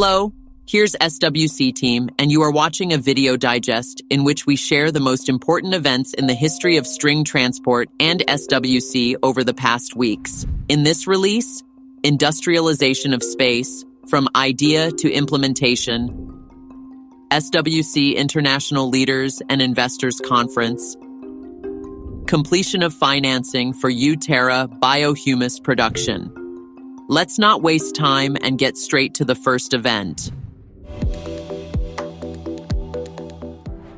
Hello, here's SWC team, and you are watching a video digest in which we share the most important events in the history of string transport and SWC over the past weeks. In this release, Industrialization of Space, from idea to implementation, SWC International Leaders and Investors Conference, completion of financing for uTerra biohumus production. Let's not waste time and get straight to the first event.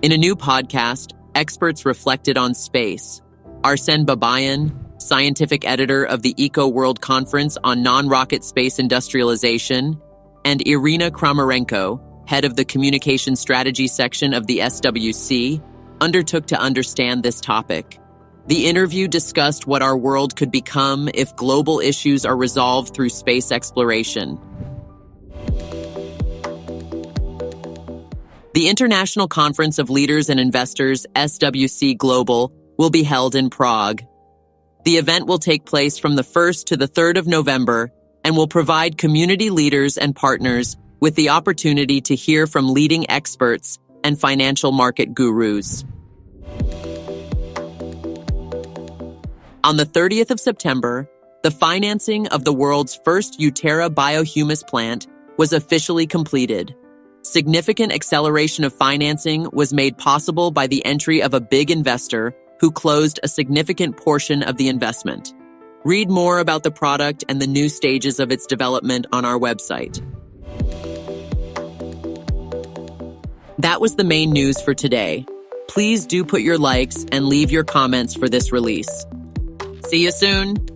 In a new podcast, experts reflected on space. Arsene Babayan, scientific editor of the Eco World Conference on Non-Rocket Space Industrialization, and Irina Kramarenko, head of the Communication Strategy section of the SWC, undertook to understand this topic. The interview discussed what our world could become if global issues are resolved through space exploration. The International Conference of Leaders and Investors, SWC Global, will be held in Prague. The event will take place from the 1st to the 3rd of November and will provide community leaders and partners with the opportunity to hear from leading experts and financial market gurus. On the 30th of September, the financing of the world's first uTerra biohumus plant was officially completed. Significant acceleration of financing was made possible by the entry of a big investor who closed a significant portion of the investment. Read more about the product and the new stages of its development on our website. That was the main news for today. Please do put your likes and leave your comments for this release. See you soon!